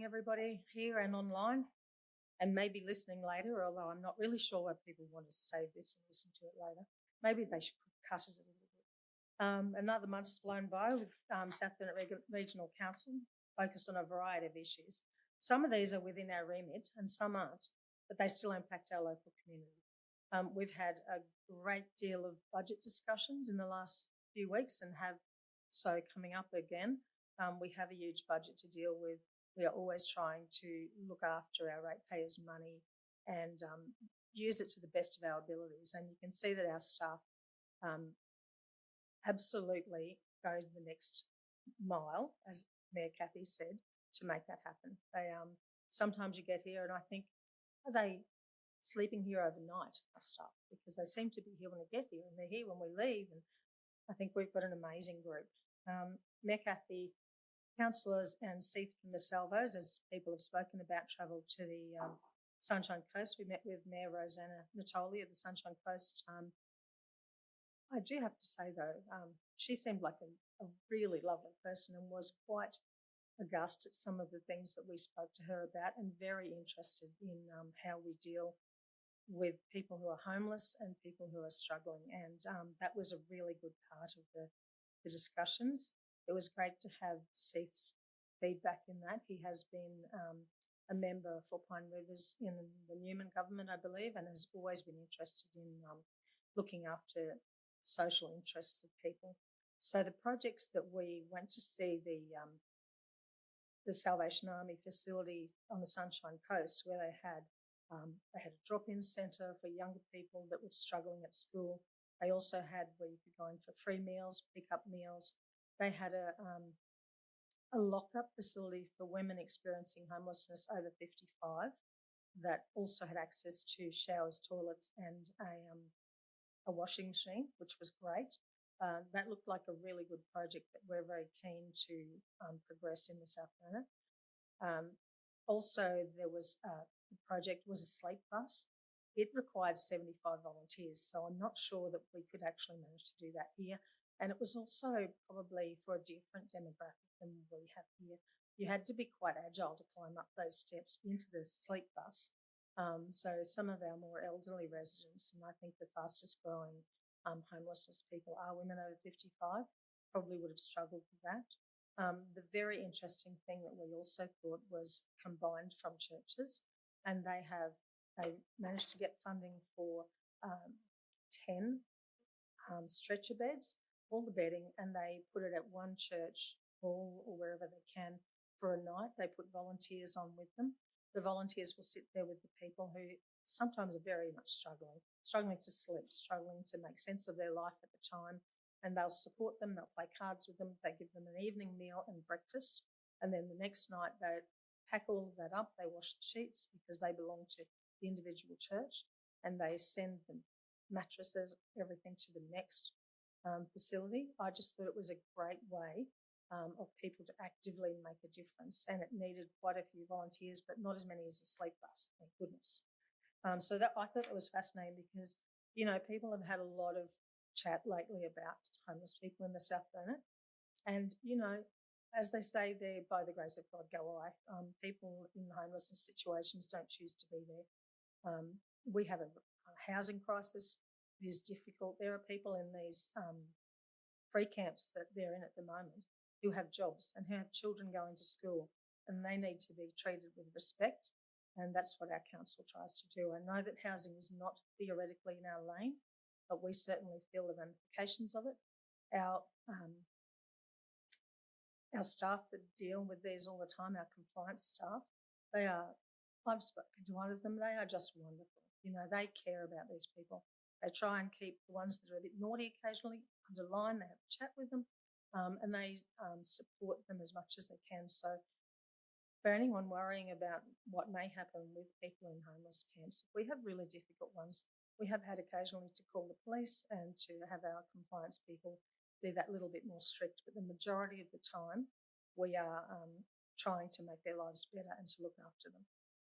Everybody here and online, and maybe listening later, although I'm not really sure why people want to save this and listen to it later. Maybe they should cut it a little bit. Another month's flown by with South Burnett Regional Council, focused on a variety of issues. Some of these are within our remit and some aren't, but they still impact our local community. We've had a great deal of budget discussions in the last few weeks and have so coming up again. We have a huge budget to deal with. We are always trying to look after our ratepayers' money and use it to the best of our abilities. And you can see that our staff absolutely go the next mile, as Mayor Kathy said, to make that happen. They sometimes you get here and I think, are they sleeping here overnight, our staff? Because they seem to be here when they get here and they're here when we leave. And I think we've got an amazing group. Mayor Kathy, councillors and Seith from the Salvos, as people have spoken about, travelled to the Sunshine Coast. We met with Mayor Rosanna Natoli of the Sunshine Coast. I do have to say, though, she seemed like a really lovely person and was quite aghast at some of the things that we spoke to her about and very interested in how we deal with people who are homeless and people who are struggling. And that was a really good part of the discussions. It was great to have Seith's feedback in that. He has been a member for Pine Rivers in the Newman government, I believe, and has always been interested in looking after social interests of people. So the projects that we went to see, the Salvation Army facility on the Sunshine Coast, where they had a drop-in centre for younger people that were struggling at school. They also had where you could go in for free meals, pick up meals. They had a lock-up facility for women experiencing homelessness over 55 that also had access to showers, toilets and a washing machine, which was great. That looked like a really good project that we're very keen to progress in the South Burnett. Also, there was the project was a sleep bus. It required 75 volunteers, so I'm not sure that we could actually manage to do that here. And it was also probably for a different demographic than we have here. You had to be quite agile to climb up those steps into the sleep bus. So some of our more elderly residents, and I think the fastest growing homelessness people are women over 55, probably would have struggled with that. The very interesting thing that we also thought was combined from churches, and they managed to get funding for 10 stretcher beds, all the bedding, and they put it at one church hall or wherever they can for a night. They put volunteers on with them. The volunteers will sit there with the people who sometimes are very much struggling to sleep, struggling to make sense of their life at the time, and they'll support them, they'll play cards with them, they give them an evening meal and breakfast, and then the next night they pack all of that up, they wash the sheets because they belong to the individual church, and they send them mattresses, everything to the next facility. I just thought it was a great way of people to actively make a difference, and it needed quite a few volunteers, but not as many as the sleep bus, thank goodness. So that I thought it was fascinating because, you know, people have had a lot of chat lately about homeless people in the South Burnett, and, you know, as they say there, by the grace of God go I. People in homelessness situations don't choose to be there. We have a housing crisis. It is difficult. There are people in these free camps that they're in at the moment who have jobs and who have children going to school, and they need to be treated with respect, and that's what our council tries to do. I know that housing is not theoretically in our lane, but we certainly feel the ramifications of it. Our staff that deal with these all the time, our compliance staff, I've spoken to one of them, they are just wonderful. You know, they care about these people. They try and keep the ones that are a bit naughty occasionally under line. They have a chat with them and they support them as much as they can. So for anyone worrying about what may happen with people in homeless camps, if we have really difficult ones, we have had occasionally to call the police and to have our compliance people be that little bit more strict. But the majority of the time, we are trying to make their lives better and to look after them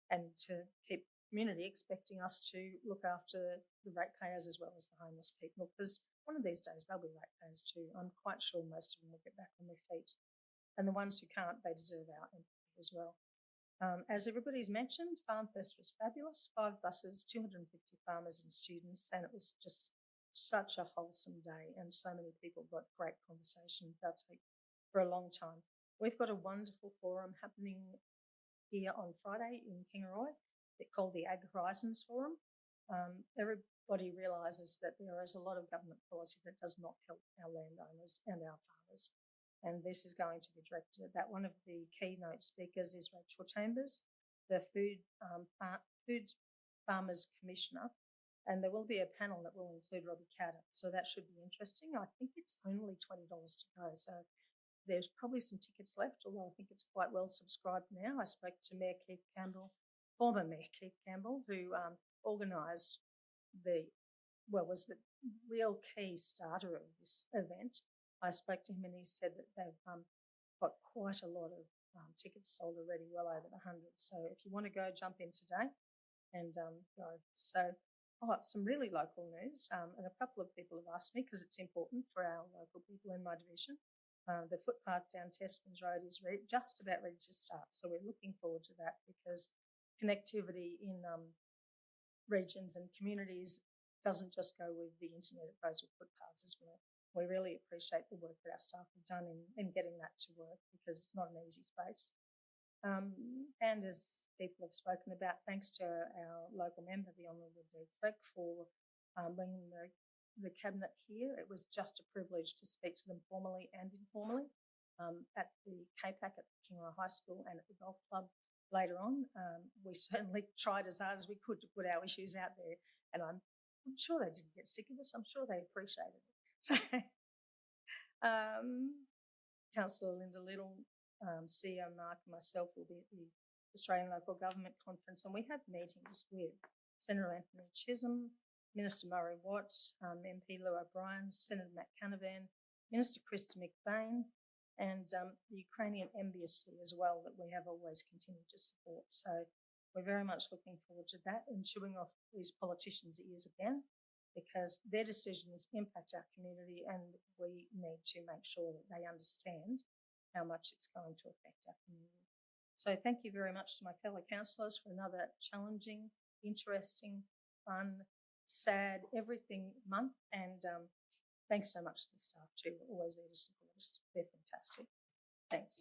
and to keep community expecting us to look after the ratepayers as well as the homeless people, because one of these days they'll be ratepayers too. I'm quite sure most of them will get back on their feet, and the ones who can't, they deserve our empathy as well. As everybody's mentioned, Farm Fest was fabulous. 5 buses, 250 farmers and students, and it was just such a wholesome day, and so many people got great conversation. They'll take for a long time. We've got a wonderful forum happening here on Friday in Kingaroy. It's called the Ag Horizons Forum. Everybody realises that there is a lot of government policy that does not help our landowners and our farmers, and this is going to be directed at that. One of the keynote speakers is Rachel Chambers, the Food Farmers Commissioner, and there will be a panel that will include Robbie Cadder, so that should be interesting. I think it's only $20 to go, so there's probably some tickets left, although I think it's quite well subscribed now. I spoke to Mayor Keith Campbell, former Mayor Keith Campbell, who organised was the real key starter of this event. I spoke to him and he said that they've got quite a lot of tickets sold already, well over 100. So if you want to go, jump in today and go. So some really local news, and a couple of people have asked me because it's important for our local people in my division. The footpath down Testmans Road is just about ready to start, so we're looking forward to that because connectivity in regions and communities doesn't just go with the internet, it goes with footpaths as well. We really appreciate the work that our staff have done in getting that to work because it's not an easy space. And as people have spoken about, thanks to our local member, the Honourable Dave Freck, for bringing the Cabinet here. It was just a privilege to speak to them formally and informally at the KPAC at Kingaroy High School and at the golf club later on. We certainly tried as hard as we could to put our issues out there, and I'm sure they didn't get sick of us. I'm sure they appreciated it. So, Councillor Linda Little, CEO Mark and myself will be at the Australian Local Government Conference, and we have meetings with Senator Anthony Chisholm, Minister Murray Watt, MP Lou O'Brien, Senator Matt Canavan, Minister Krista McBain, and the Ukrainian Embassy as well, that we have always continued to support. So we're very much looking forward to that and chewing off these politicians' ears again, because their decisions impact our community and we need to make sure that they understand how much it's going to affect our community. So thank you very much to my fellow councillors for another challenging, interesting, fun, sad, everything month, and thanks so much to the staff too, always there to support us. They're fantastic. Thanks.